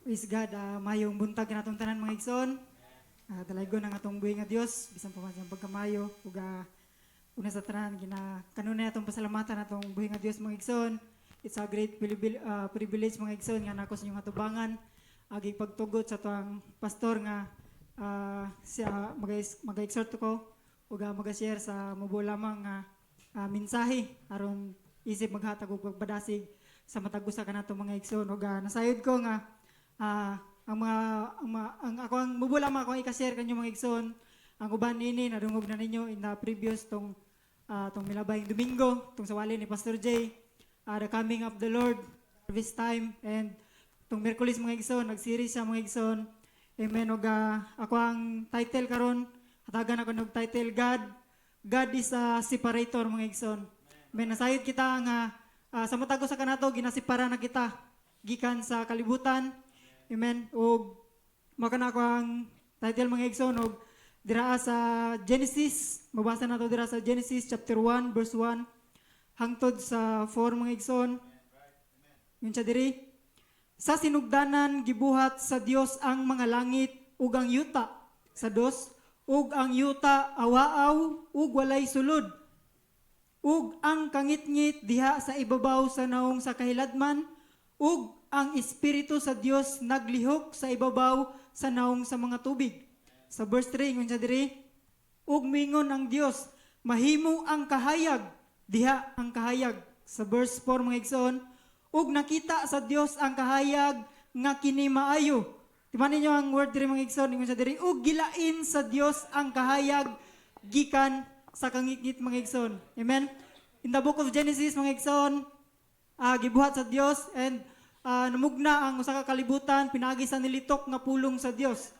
Praise God, mayong buntag na atong tanan mga igsoon. Dalaygon ang atong buhi nga Dios, bisan pa man sa pagkamayo, ug una sa tanan kanunay atong pasalamatan atong buhi nga Dios mga igsoon. It's a great privilege mga igsoon nga nako sa inyong atubangan. Agi pagtugot sa tuang pastor nga siya mag-exhort ko ug mag-share sa mubo lamang nga mensahe aron isip maghatag og pagbadasig sa matag usa kanato mga igsoon. Ug nasayod ko nga ang ako ang mubula mga akong i-share kanyo mga igsoon, ang uban nini nadungog na ninyo in the previous tong milabay Domingo tong sawali ni Pastor J, the coming of the Lord, harvest time, and tong Miyerkules mga igsoon nag-series siya mga igsoon. Amen. Og ako ang title karon, hatagan ako ng title, God is a separator mga igsoon. Amen. Nasayod kita nga sa matag usa kanato ginasepara na kita gikan sa kalibutan. Amen. Og maka na ako ang title mga igsoon, og dira sa Genesis, mabasa nato dira sa Genesis chapter 1 verse 1 hangtod sa 4 mga igsoon. Yun siya diri. Sa sinugdanan gibuhat sa Dios ang mga langit ug ang yuta sa dos, ug ang yuta awaaw ug walay sulod, ug ang kangitngit diha sa ibabaw sa naong sa kahiladman, ug ang Espiritu sa Dios naglihok sa ibabaw sa naong sa mga tubig. Sa verse 3, ngun siya diri, ug mingon ang Dios, mahimo ang kahayag, diha ang kahayag. Sa verse 4 mga igsoon, ug nakita sa Dios ang kahayag nga kini maayo. Timan ninyo ang word diri mga igsoon, ngun siya diri, ug gilain sa Dios ang kahayag gikan sa kangitngit mga igsoon. Amen. In the book of Genesis mga igsoon, gibuhat sa Dios, and namugna ang usa ka kalibutan, pinagi sa nilitok nga pulong sa Dios.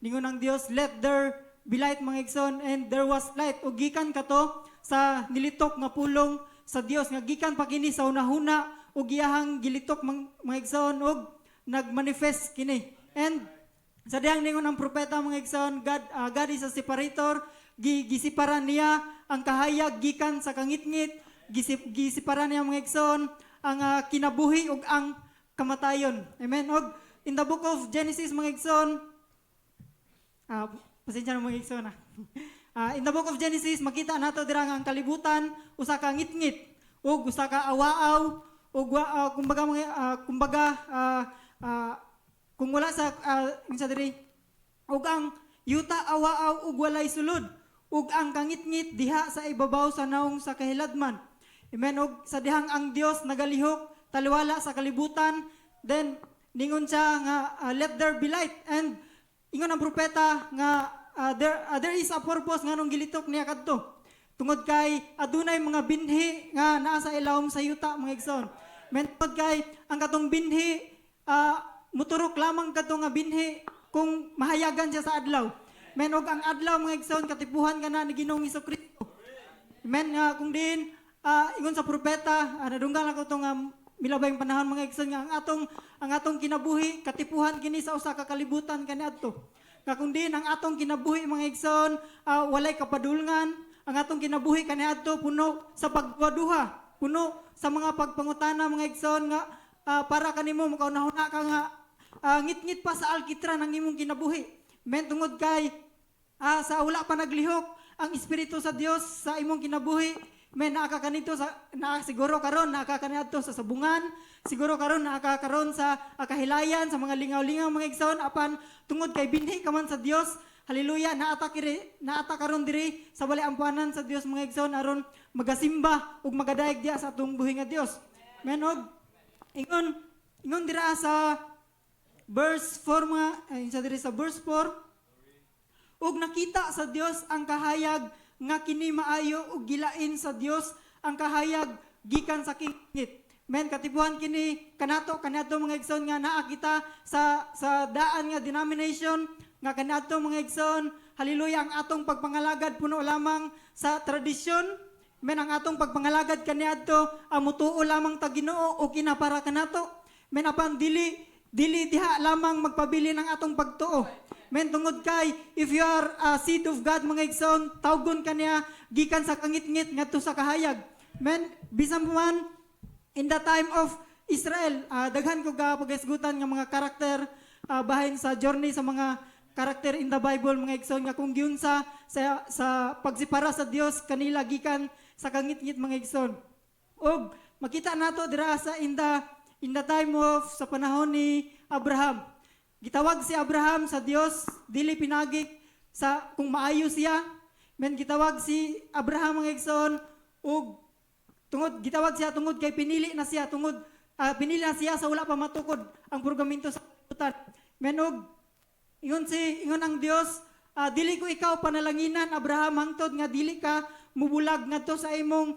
Ningon ang Dios, let there be light mga igsoon, and there was light. Ug gikan kato sa nilitok nga pulong sa Dios, nga gikan pa kini sa hunahuna ug iyahang gilitok mga igsoon, ug nagmanifest kini. And sa dihang ningon ang propeta mga igsoon, God is a separator. Gisipara niya ang kahayag gikan sa kangitngit, gisipara niya mga igsoon ang kinabuhi ug ang kamatayon. Amen. Og in the book of Genesis mga igsoon, pasensya na mga igsoon in the book of Genesis makita nato dira nga ang kalibutan usa ka ngitngit ug usa ka awaaw ug kung wala sa unsa diri, ug ang yuta awaaw ug walay sulod, ug ang kangitngit diha sa ibabaw sa naong sa kahiladman. Amen. Og sa dihang ang Dios nagalihok taliwala sa kalibutan, then ningon siya nga let there be light, and ingon ang propeta nga there is a purpose nga nung gilitok niya kadto, tungod kay adunay mga binhi nga naa sa ilawom sa yuta mga igsoon. Men tungod kay ang katong binhi muturok lamang kadto nga binhi kung mahayagan siya sa adlaw. Men og ang adlaw mga igsoon katipuhan kana ni Ginoong Hesukristo. Amen. Kung din ingon sa propeta, nadunggan ako itong milabayng panahon mga igsoon nga ang atong kinabuhi katipuhan kini sa usa ka kalibutan kaniadto. Nga kung din ang atong kinabuhi mga igsoon walay kapadulngan, ang atong kinabuhi kaniadto puno sa pagduha, puno sa mga pagpangutana mga igsoon nga para kanimo makaunahuna ka nga ngit-ngit pa sa alkitran ang imong kinabuhi. Men tungod kay sa wala pa naglihok ang Espiritu sa Dios sa imong kinabuhi, may nakakakanito siguro karon nakakaniadto sa sabungan, siguro karon nakakaron sa kahilayan, sa mga lingaw-lingaw mga igsoon, apan tungod kay binhi ka man sa Dios. Hallelujah, naata karon diri sa bali ampuanan sa Dios mga igsoon aron magasimba ug magadayeg diha sa atong buhi nga Dios. Men og ingon dira sa verse 4 mga sa diri sa verse 4, ug nakita sa Dios ang kahayag nga kini maayo ug gilain sa Dios ang kahayag gikan sa kingit. Men katipuhan kini kanato mga igsoon nga naa kita sa daan nga denomination nga kanato mga igsoon. Hallelujah, ang atong pagpangalagad puno lamang sa tradisyon. Men ang atong pagpangalagad kaniadto mutuo lamang ta Ginoo o kinapara kanato. Men apan dili diha lamang magpabili ng atong pagtuo. Men tungod kay if you are a seed of God mga igsoon, tawgon kaniya gikan sa kangitngit ngadto sa kahayag. Men bisan man in the time of Israel, daghan ko pagaisgutan nga mga karakter bahin sa journey sa mga karakter in the Bible mga igsoon nga kung giun sa pagsipara sa Dios kanila gikan sa kangit-ngit mga igsoon. Og makita nato dira sa in the time of sa panahon ni Abraham. Gitawag si Abraham sa Dios dili pinagi sa kung maayo siya. Men gitawag si Abraham mga igsoon og gitawag siya tungod kay pinili na siya sa wala pa matukod ang programento sa kalibutan. Men og ingon ang Dios, dili ko ikaw panalanginan Abraham hangtod nga dili ka mubulag ngadto sa imong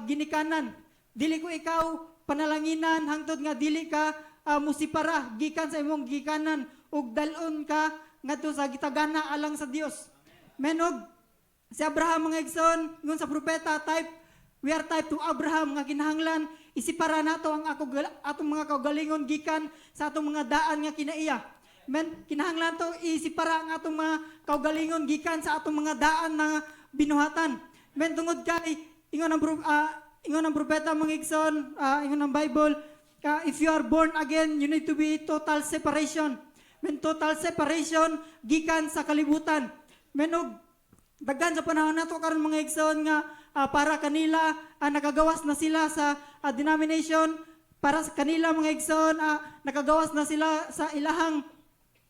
ginikanan. Dili ko ikaw panalanginan hangtod nga dili ka musipara gikan sa imong gikanan ug dalon ka ngadto sa gitagana alang sa Dios. Men og si Abraham mga igsoon ingon sa propeta we are type to Abraham nga kinahanglan isipara nato ang atong mga kaugalingon gikan sa atong mga daan nga kinaiya. Men kinahanglan to isipara ang atong mga kaugalingon gikan sa atong mga daan na binuhatan. Men tungod kay ingon ang propeta mga igsoon, ingon ang Bible, if you are born again, you need to be total separation. Men total separation gikan sa kalibutan. Men og daghan sa panahon nato karon mga igsoon nga para kanila nakagawas na sila sa denomination, para sa kanila mga igsoon nakagawas na sila sa ilahang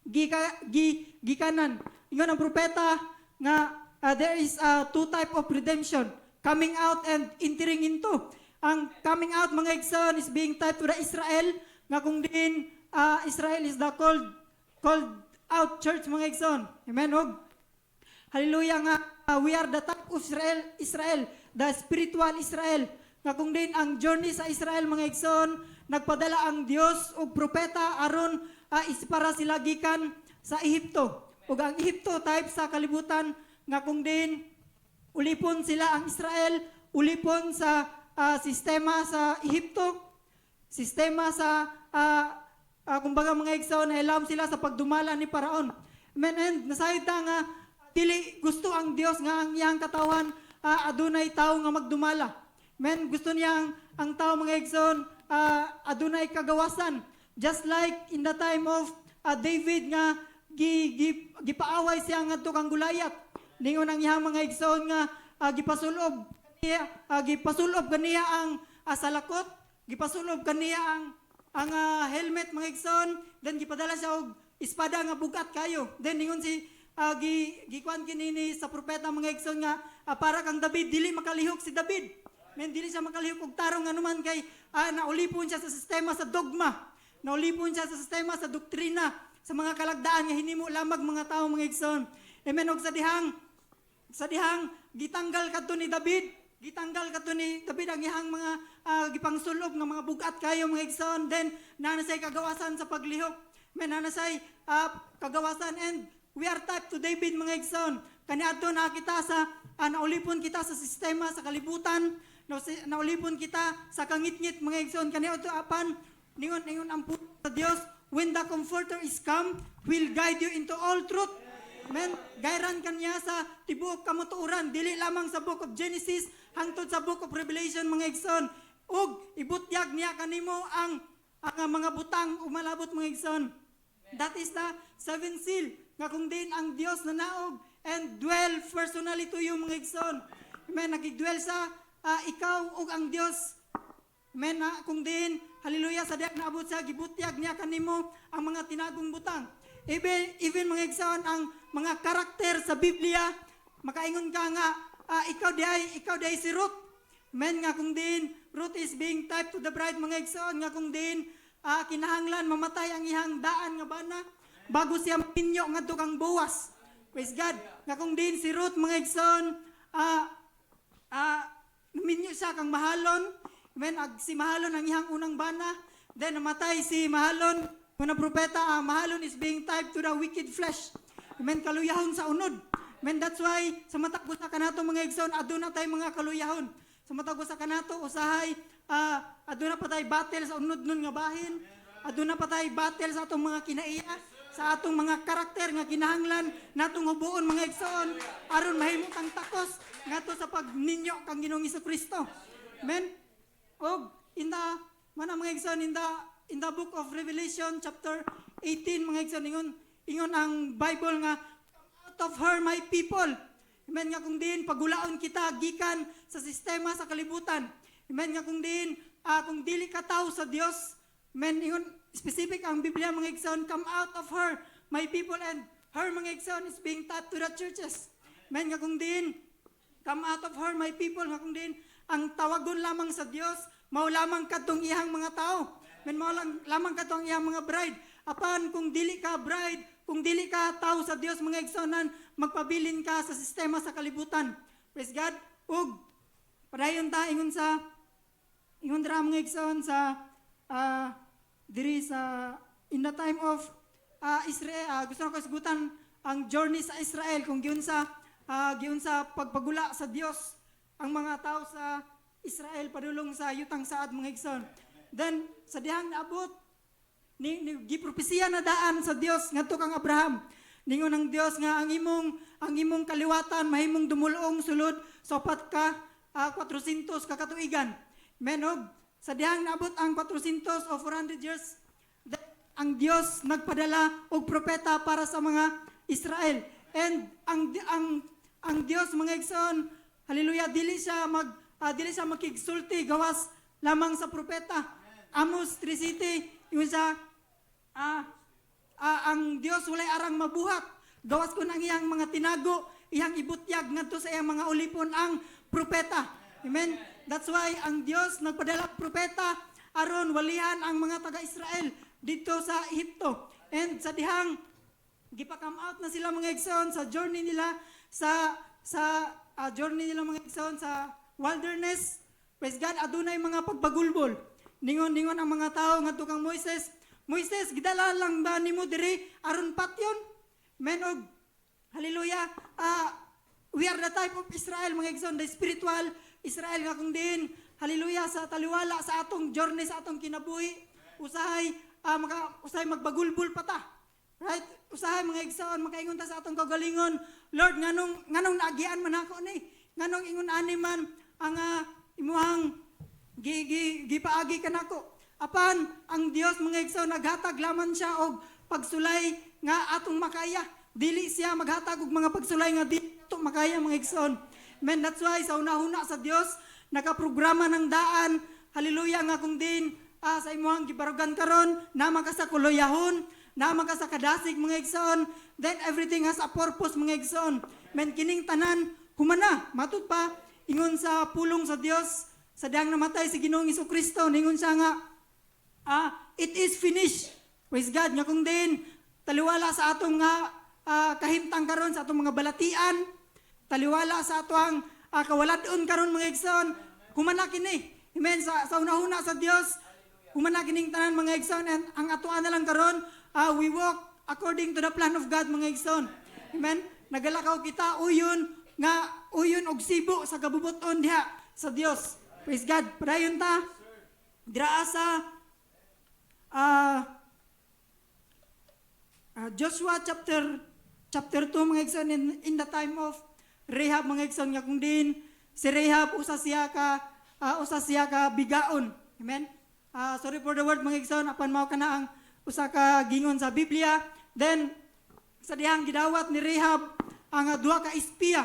gikanan. Ingon ang propeta nga there is two type of redemption, coming out and entering into. Ang coming out mga igsoon is being typed to the Israel nga kung din Israel is the called out church mga igsoon. Amen og hallelujah nga we are the type of Israel, the spiritual Israel. Nga kung din ang journey sa Israel mga igsoon, nagpadala ang Dios og propeta aron ispara sila gikan sa Ehipto. Ug ang Ehipto type sa kalibutan nga kung din ulipon sila ang Israel, ulipon sa sistema sa Ehipto, sistema sa kumbaga mga igsoon, nahilam sila sa pagdumala ni Paraon. Amen. And nasayda nga dili gusto ang Dios nga ang iyang katawan adunay tao nga magdumala. Men gusto niya ang tao mga igsoon adunay kagawasan. Just like in the time of David nga gipaaway siya ngadto kang Gulayat. Ningon ang iyang mga igsoon nga gipasulob kaniya ang salakot, gipasulob kaniya ang helmet mga igsoon, then gipadala siya og espada nga bugat kayo. Then ningon si gikuan kinini sa propeta mga igsoon nga para kang David, dili makalihok si David. Men dili siya makalihok og tarong anuman kay naulipon siya sa sistema sa dogma. Naulipon siya sa sistema sa doktrina, sa mga kalagdaan nga hinimo lamang mga tao mga igsoon. Amen. Og sa dihang gitanggal kadto ni David ang iyang mga gipangsulob nga mga bugat kayo mga igsoon. Then nanasay kagawasan sa paglihok. Men nanasay kagawasan, and we are type to David mga igsoon. Kaniadto na kita sa naulipon kita sa sistema sa kalibutan, naulipon kita sa kangit-ngit mga igsoon. Kaniadto apan ningon ang puso sa Dios, when the Comforter is come, will guide you into all truth. Amen. Gayran kaniya sa tibuok kamutuuran, dili lamang sa book of Genesis hangtod sa book of Revelation mga igsoon. Ug ibutyag niya kanimo ang mga butang umalabot mga igsoon. That is the seven seal nga kung din ang Dios na naog and dwell personally to you mga igsoon. Amen. Nagigdwell sa ikaw ug ang Dios. Amen. Kung din hallelujah sa diak naabot sa gibutyag niya kanimo ang mga tinagong butang. Even mga igsoon ang mga karakter sa Biblia, makaingon ka nga ikaw day si Ruth. Men nga kung din Ruth is being typed to the bride mga igsoon, nga kung din kinahanglan mamatay ang ihang daan nga bana bago siya minyo ngadto kang Boaz. Praise God. Nga kung din si Ruth mga igsoon minyo siya kang Mahalon. Men si Mahalon ang ihang unang bana, then namatay si Mahalon. Kuna propeta Mahalon is being typed to the wicked flesh. Amen. Kaluyahon sa unod. Amen. That's why sa matagos sa kanato mga igsoon aduna tay mga kaluyahon. Sa matagos sa kanato usahay aduna pa tay battle sa unod nun nga bahin. Aduna pa tay battle sa atong mga kinaiya, sa atong mga karakter nga kinahanglan natong hubuon mga igsoon aron mahimot ang takos ngadto sa pagninyo kang Ginoong Hesukristo. Amen. Og in the mga igsoon in the book of Revelation chapter 18 mga igsoon ingon ang Bible nga out of her my people. Amen nga kung din pagulaon kita gikan sa sistema sa kalibutan. Amen nga kung din kung dili ka tao sa Dios. Amen ingon specific ang Biblia mga igsoon, come out of her my people, and her mga igsoon is being taught to the churches. Amen nga kung din come out of her my people nga kung din ang tawagon lamang sa Dios mao lamang kadtong iyang mga tao. Amen mao lamang kadtong iyang mga bride. Apan kung dili ka bride, kung dili ka tao sa Dios mga igsoonan, magpabilin ka sa sistema sa kalibutan. Praise God. Ug padayon ta ingon dra mga igsoon sa diri sa in the time of Israel, gusto ko isgutan ang journey sa Israel kung giun sa pagpagula sa Dios ang mga tao sa Israel padulong sa yutang saad mga igsoon. Then sa dihang naabot ni gipropesiya na daan sa Dios ngadto kang Abraham. Ningon ang Dios nga ang imong kaliwatan mahimong dumulong sulod sa 400 ka katuigan. Menog sa dihang naabot ang 400 o 400 years, ang Dios nagpadala og propeta para sa mga Israel. And ang Dios mga igsoon, hallelujah, dili siya makigsulti gawas lamang sa propeta. Amos 3:7 yung sa ang Dios walay arang mabuhat gawas kun ang iyang mga tinago iyang ibutyag ngadto sa iyang mga ulipon ang propeta. Amen. That's why ang Dios nagpadala propeta aron walihan ang mga taga-Israel dito sa Ehipto. And sa dihang gipakam out na sila mga igsoon sa journey nila sa mga igsoon sa wilderness. Praise God, adunay mga pagbagulbol. Ningon ang mga tao ngadto kang Moises, gidala lang ba nimo diri aron patyon? Menog hallelujah. We are the type of Israel mga igsoon, the spiritual Israel nga kung din, hallelujah, sa taliwala sa atong journey, sa atong kinabuhi, usahay magbagulbul pa ta. Right? Usahay mga igsoon, makaingon ta sa atong kagalingon, Lord, nganong naagian man ako ni, nganong ingon ani man ang imuhang gipaagi ka nako. Apan, ang Dios mga igsoon, naghatag lamang siya og pagsulay nga atong makaya. Dili siya maghatag og mga pagsulay nga dito makaya mga igsoon. Man, that's why sa una-una sa Dios nakaprograma ng daan, hallelujah, nga kung din sa imuhang gibarugan karon, naman ka sa kuloyahon, naman ka sa kadasig mga igsoon, then everything has a purpose mga igsoon. Man, kining tanan humana matud pa ingon sa pulong sa Dios sa dang namatay si Ginoong Jesucristo, ningon siya nga it is finished. Praise God nga kung din taliwala sa atong kahimtang karon sa atong mga balatian, taliwala sa atong kawaladon karon mga igsoon, humana kini. Amen. Sa una-una sa Dios, humana kining tanan mga igsoon, and ang atoan na lang karon, we walk according to the plan of God mga igsoon. Amen. Nagalakaw kita uyon og sibo sa kabubuton diha sa Dios. Praise God. Padayon ta dira sa Joshua chapter 2 mga igsoon, in the time of Rehab mga igsoon, nga kung din si Rehab usa siya ka bigaon. Amen. Sorry for the word mga igsoon, apan mao kana ang usa ka gingon sa Biblia. Then sa dihang gidawat ni Rehab ang duha ka espiya,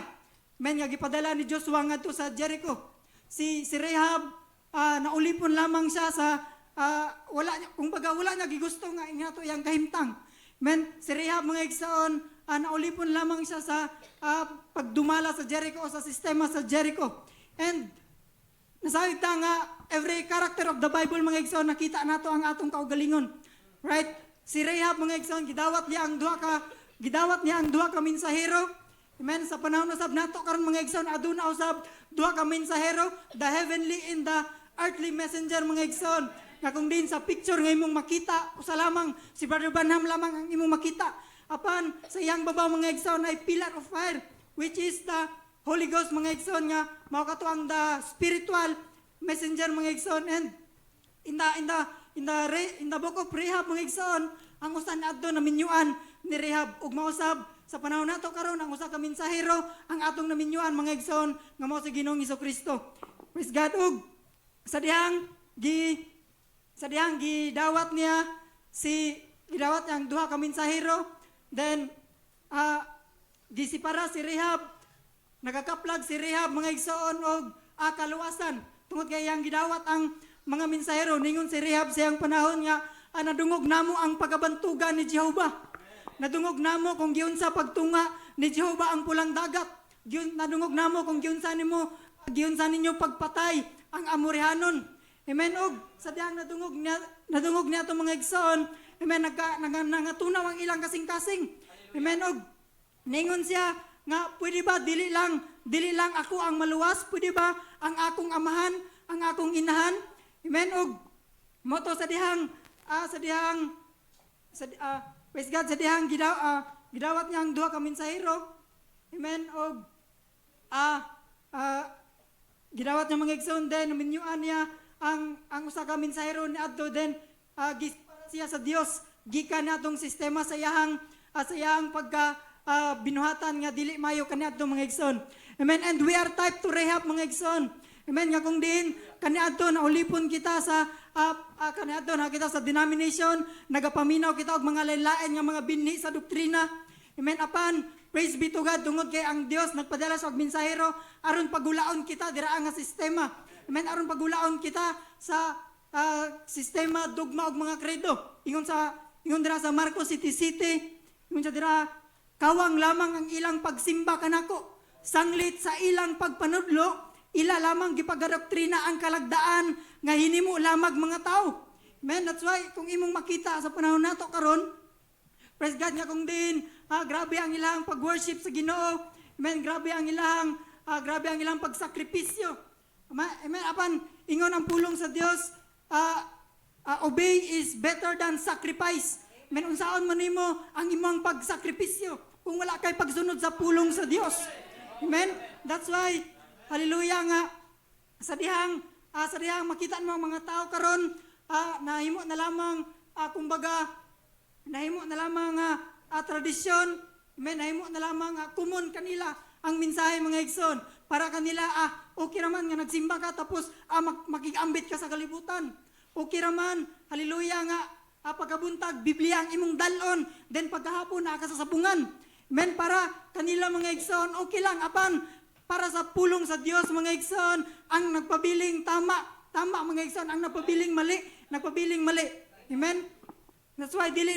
men nga gipadala ni Joshua ngadto sa Jericho. Si Rehab naulipon lamang siya sa wala niya gigusto nga inato yang kahimtang. Men si Rehab mga igsoon, naulipon lamang siya sa pagdumala sa Jericho o sa sistema sa Jericho. And nasabi ta nga every character of the Bible mga igsoon, nakita nato ang atong kaugalingon. Right? Si Rehab mga igsoon, gidawat niya ang duha ka mensahero. Amen. Sa panahon usab nato karon mga igsoon, aduna usab duha ka mensahero, the heavenly and the earthly messenger mga igsoon. Nga kung din sa picture nga imong makita, usa lamang si Brother Branham lamang ang imong makita. Apan sa iyang babaw mga igsoon ay pillar of fire, which is the Holy Ghost mga igsoon, nga mao kato ang the spiritual messenger mga igsoon. And in the book of Rehab mga igsoon, ang usan adto na minyuan ni Rehab ug mausab sa panahon nato karon ang usa ka mensahero ang atong naminyuan mga igsoon nga mao si Ginoong Jesucristo. Praise God. Ug sa dihang gidawat niya si gidawat niya ang duha ka mensahero. Then gisipara si Rehab, nagakaplag si Rehab mga igsoon og kaluwasan tungod kay yang gidawat ang mga mensahero. Ningon si Rehab siyang panahon nga nadungog namo ang pagabantugan ni Jehovah. Nadungog namo kung giunsa pagtunga ni Jehovah ang pulang dagat. Nadungog namo kung giunsa ninyo pagpatay ang Amorihanon. Amen. Og sa dihang nadungog niya itong mga igsoon, amen, nangatunaw ang ilang kasing-kasing. Amen. Og ningon siya nga, pwede ba dili lang ako ang maluwas? Pwede ba ang akong amahan, ang akong inahan? Amen. Og moto sa dihang praise God, sa dihang gidawat niya ang duha ka mensahero. Amen. Og gidawat niya mga igsoon, then minyuan niya ang usa ka mensahero ni adto, then siya sa Dios gikan natong sistema sa iyang pagka binuhatan nga dili mayo kaniadto mga igsoon. Amen. And we are type to Rehab mga igsoon. Amen. Nga kung diin kaniadto na ulipon kita sa kaniadto na kita sa denomination, nagapaminaw kita og mga lain-lain nga mga binhi sa doktrina. Amen. Apan praise be to God, tungod kay ang Dios nagpadala sa mensahero aron pagulaon kita dira nga sistema. Amen. Aron pagulaon kita sa sistema, dogma og mga kredo. Ingon dira sa Marcos 7:7, ingon sa dira, kawang lamang ang ilang pagsimba kanako, sanglit sa ilang pagpanudlo, ila lamang gipagadoktrina ang kalagdaan nga hinimo lamag mga tao. Amen. That's why kung imong makita sa panahon nato karon, praise God nga kung din grabe ang ilang pag-worship sa Ginoo. Amen. Grabe ang ilang pagsakripisyo. Amen. Apan ingon ang pulong sa Dios, obey is better than sacrifice. Amen. Unsaon man nimo ang imong pagsakripisyo kung wala kay pagsunod sa pulong sa Dios. Amen. That's why hallelujah nga sa dihang makita mo ang mga tao karon, nahimo na lamang kumbaga nahimo na lamang tradisyon. Amen. Nahimo na lamang common kanila ang mensahe mga igsoon. Para kanila okay raman nga nagsimba ka tapos makikambit ka sa kalibutan. Okay raman, hallelujah nga pagkabuntag Biblia ang imong dalon, then pagkahapon ka sa sabungan. Amen. Para kanila mga igsoon okay lang. Apan para sa pulong sa Dios mga igsoon, ang nagpabiling tama mga igsoon, ang nagpabiling mali. Amen. That's why dili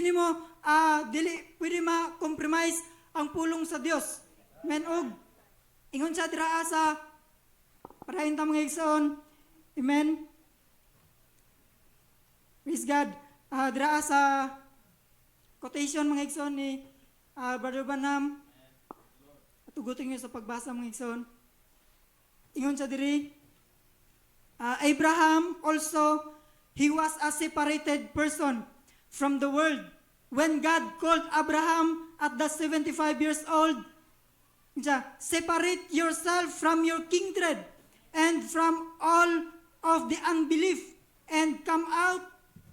pwede ma-compromise ang pulong sa Dios. Amen. Og ingon siya dira sa parahin ta mga igsoon. Amen. Praise God. Dira sa quotation mga igsoon ni Brother Branham. Tugutin niyo sa pagbasa mga igsoon. Ingon siya diri, Abraham also, he was a separated person from the world. When God called Abraham at the 75 years old, separate yourself from your kindred and from all of the unbelief and come out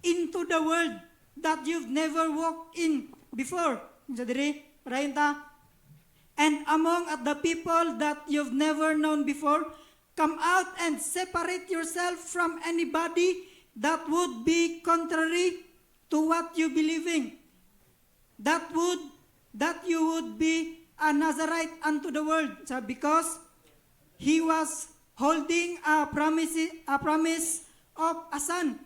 into the world that you've never walked in before. And among the people that you've never known before, come out and separate yourself from anybody that would be contrary to what you believe in. That you would be a Nazarite unto the world. So because he was holding a promise of a son,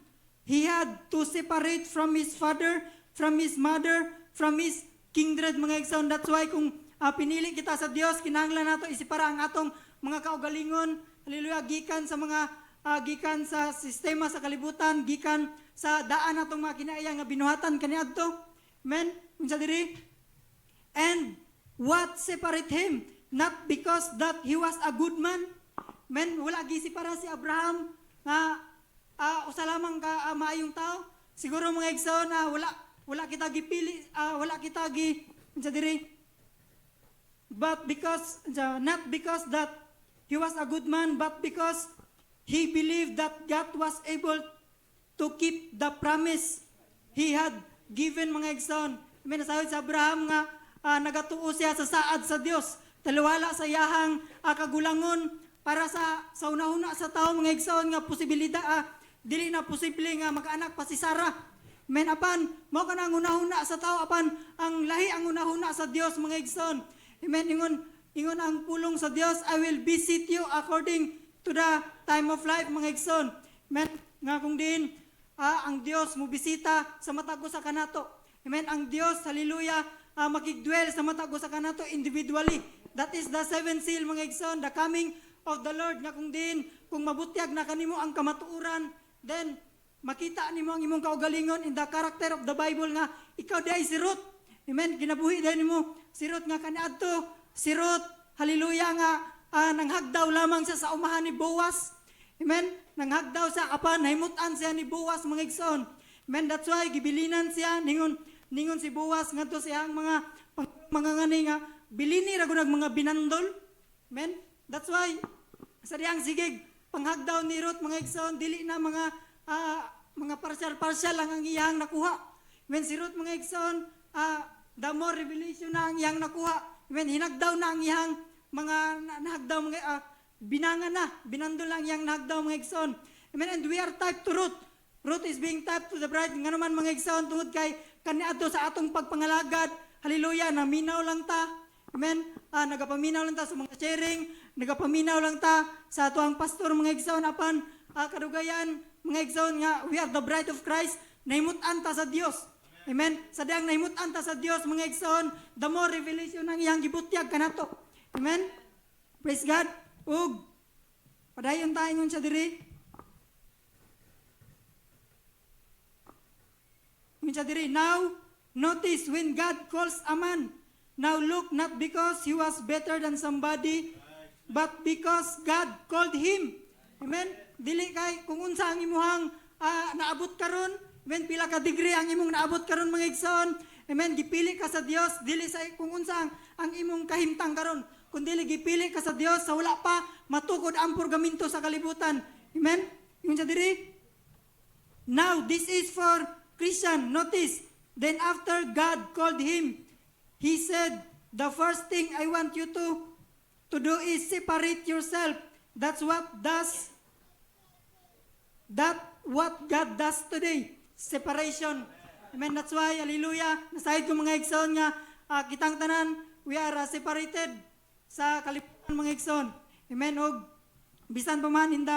he had to separate from his father, from his mother, from his kindred mga igsoon. That's why kung pinili kita sa Dios, kinahanglan nato isipara ang atong mga kaugalingon, hallelujah, gikan sa sistema sa kalibutan, gikan sa daan natong mga kinaaya nga binuhatan kaniadto. Amen. Unsa diri? And what separate him? Not because that he was a good man. Amen. Wala gisipara si Abraham nga usa lamang ka maayong tao. Siguro mga igsoon wala kita gipili, wala kita unsa diri? But because not because that he was a good man, but because he believed that God was able to keep the promise he had given mga igsoon. May nasahod sa Abraham nga nagatuo siya sa saad sa Dios. Taliwala sa yahang kagulangon para sa una-una sa tao mga igsoon nga posibilidad dili na posible nga mag-anak pa si Sarah. Amen, apan, mao ka na ang unahuna sa tao, apan, ang lahi ang unahuna sa Dios, mga igsoon. Amen, ingon ang pulong sa Dios, I will visit you according to the time of life, mga igsoon. Amen, nga kung din, ang Dios mo bisita sa matago sa kanato. Amen, ang Dios, hallelujah, makigdwell sa matago sa kanato individually. That is the seven seal, mga igsoon, the coming of the Lord, nga kung din, kung mabutyag na kanimo ang kamatuuran, then, makita nimo ang imong kaugalingon in the character of the Bible nga ikaw day si Ruth. Amen. Ginabuhi din nimo si Ruth nga kaniadto. Si Ruth, hallelujah nga nanghagdaw lamang siya sa umahan ni Boaz. Amen. Nanghagdaw sa apan nahimutan siya ni Boaz, mga igsoon. Amen. That's why gibilinan siya ningon si Boaz ngadto siyang mga ngani nga bilini ra gud mga binandol. Amen. That's why sa diyang sigig panghagdaw ni Ruth, mga igsoon, dili na mga partial lang ang iyang nakuha. When si Ruth, mga igsoon, the more revelation na ang iyang nakuha. When hinagdaw na ang iyang mga nahagdaw, binando lang iyang nahagdaw, mga igsoon. Amen, and we are typed to Ruth. Ruth is being typed to the bride. Nga naman, mga igsoon, tungod kay kaniadto sa atong pagpangalagad. Hallelujah, naminaw lang ta. Amen, nagapaminaw lang ta sa mga sharing, nagapaminaw lang ta sa atuang pastor, mga igsoon, apan kadugayan, mga igsoon nga, we are the bride of Christ, nahimutan ta sa Dios. Amen. Sa diyang nahimutan ta sa Dios, mga igsoon, the more revelation ang iyang gibutyag kanato. Amen. Praise God. Ug padayon tayo ngun sa diri. Ngun sa diri, now notice when God calls a man, now look not because he was better than somebody, but because God called him. Amen. Dili kay kung unsa ang imuhang naabot karon, amen, pila ka degree ang imong naabot karon, mga igsoon. Amen, gipili ka sa Dios dili sa kung unsa ang imong kahimtang karon, kun dili gipili ka sa Dios sa wala pa matukod ang purgamento sa kalibutan. Amen. Yung sa diri. Now this is for Christian. Notice, then after God called him, he said, the first thing I want you to do is separate yourself. That's what God does today. Separation. Amen. That's why, hallelujah, nasahid ko, mga igsoon, nga kitang tanan, we are separated sa kalibutan, mga igsoon. Amen. Og bisan pa man in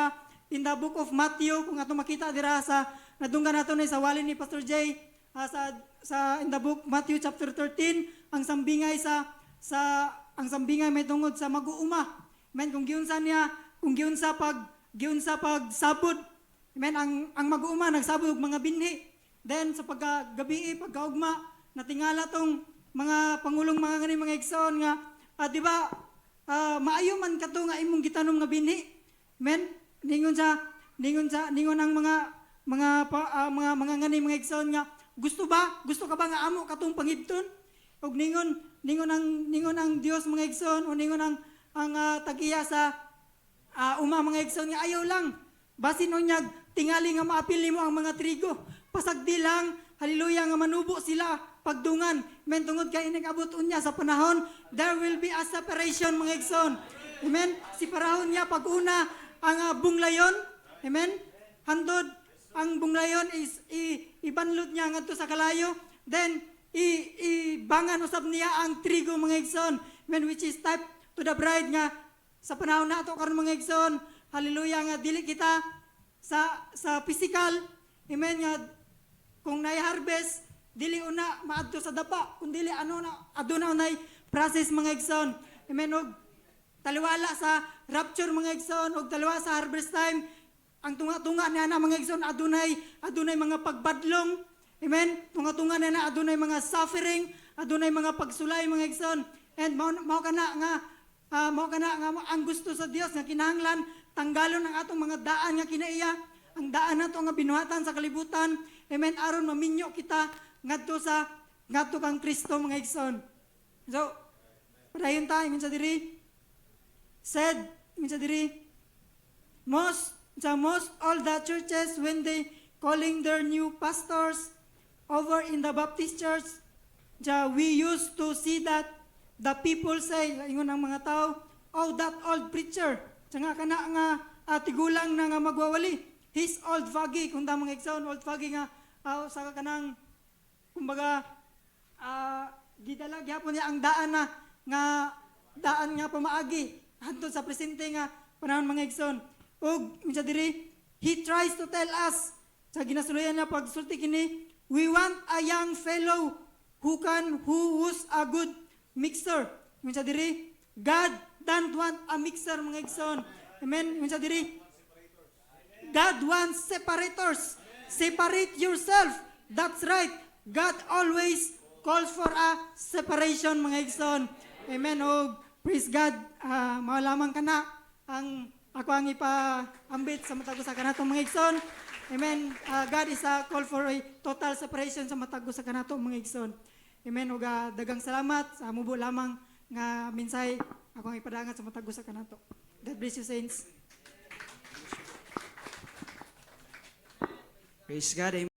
the book of Matthew, kung ato makita dira sa nadunggan nato ni sa wali ni Pastor Jay, sa in the book Matthew chapter 13, ang sambingay ang sambingay may tungod sa mag-uuma. Amen. Kung giunsa pagsabod. Amen, ang mag-uuma nagsabog mga binhi. Then sa paggabi, pagkaugma, natingala tong mga pangulong mga ngani, mga igsoon nga, di ba, maayo man kato nga imong gitanom nga binhi. Amen. Ningon ang mga ngani, mga igsoon nga, gusto ka ba nga amo katong pangibton? Og ningon ang Dios, mga igsoon, o ningon ang tagiya sa mga igsoon nga ayaw lang. Basin unyag tingali nga maapil mo ang mga trigo. Pasagdi lang, haleluya, nga manubo sila pagdungan. Amen, tungod kay inigabot unya sa panahon, there will be a separation, mga igsoon. Amen, siparahon niya pag-una ang bunglayon. Amen, handod ang bunglayon is ibanlot niya ngadto sa kalayo. Then ibangan usab niya ang trigo, mga igsoon. Amen, which is type to the bride nga sa panahon nato karon, mga igsoon. Hallelujah, nga dili kita sa physical, amen, nga kung nai-harvest, dili una maadto sa dapa, kung dili aduna unay process, mga igsoon. Amen, og taliwala sa rapture, mga igsoon, og taliwala sa harvest time, ang tunga-tunga niya na, mga igsoon, adunay mga pagbadlong. Amen, tunga-tunga niya na adunay mga suffering, adunay mga pagsulay, mga igsoon. And mao kana nga ang gusto sa Dios nga kinahanglan tanggalon ang atong mga daan nga kinaiya, ang daan nato nga binuhatan sa kalibutan. Amen, aron maminyo kita ngadto kang Kristo, mga igsoon. So, padayon tayo minsa diri. Said minsa diri, most all the churches when they calling their new pastors over in the Baptist church, we used to see that the people say, ingon ang mga tao, oh, that old preacher, nga kana nga tigulang na nga magwawali. He's old foggy, kung mga igsoon, old foggy nga sa kanang kumbaga gidalag gyapon niya ang daan na nga pamaagi hantod sa presente nga panahon mga igsoon. Ug minsa diri he tries to tell us sa ginasuluyan niya pagsulti kini, we want a young fellow who's a good mixer. Minsa diri God don't want a mixer mga igsoon. Amen. Minsa diri God wants separators. Separate yourself. That's right. God always calls for a separation mga igsoon. Amen. O praise God. Malamang ka na ang ako ang ipaambit sa matagos sa kanato mga igsoon. Amen. God is a call for a total separation sa matagos sa kanato mga igsoon. Amen. O dagang salamat sa mubo lamang nga minsay ako ang ipadangat sa matagos sa kanato. God bless you, saints. Praise God. Amen.